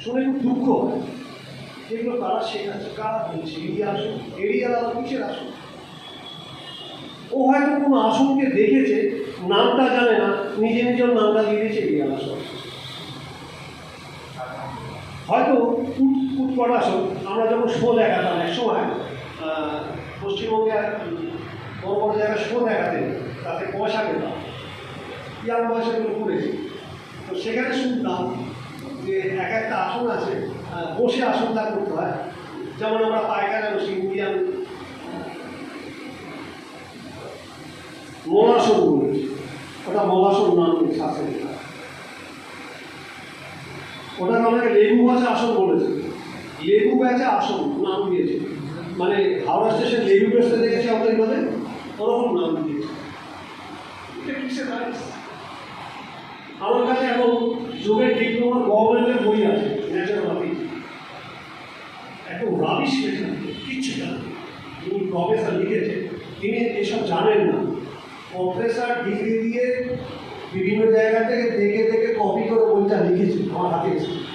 শুনে খুব দুঃখ হয়। যেগুলো তারা শেখাচ্ছে, কারা বলছে এড়িয়ে আসুন, এড়িয়ে আলাদা কিসের আসুন? ও হয়তো কোনো আসনকে দেখেছে, নামটা জানে না, নিজে নিজের নামটা দিয়ে দিয়েছে এড়িয়ে আসন। হয়তো উৎকট আসন। আমরা যখন শো দেখাতাম এক সময় পশ্চিমবঙ্গে বড় বড় জায়গায় শো দেখাতেন, তাতে পয়সা পেতাম, ইয়ার পয়সাগুলো করেছি। তো সেখানে শুনতাম যে এক একটা আসন আছে, বসে আসনটা করতে হয়। যেমন আমরা পায়খানা বসি, ইন্ডিয়ান মলাসন বলেছি, ওটা মলাসন নাম দিয়েছে আসন। ওটাকে অনেকে লেবু গাছে আসন বলেছে, লেবু গাছে আসন নাম দিয়েছে। মানে হাওড়া স্টেশন লেবু গাছটা দেখেছে আমাদের বলে, ওরকম নাম দিয়েছে। এটা কিসে দাঁড়িয়েছে? আমার কাছে এখন যোগের ডিপ্লোমা গভর্নমেন্টের বই আছে, ন্যাচারোপ্যাথি, একদম রাবিশ লেখা, কিচ্ছু জানেন। যিনি প্রফেসর লিখেছে তিনি এসব জানেন না। প্রফেসর ডিগ্রি দিয়ে বিভিন্ন জায়গা থেকে দেখে দেখে কপি করে বইটা লিখেছে, আমার হাতে এসে।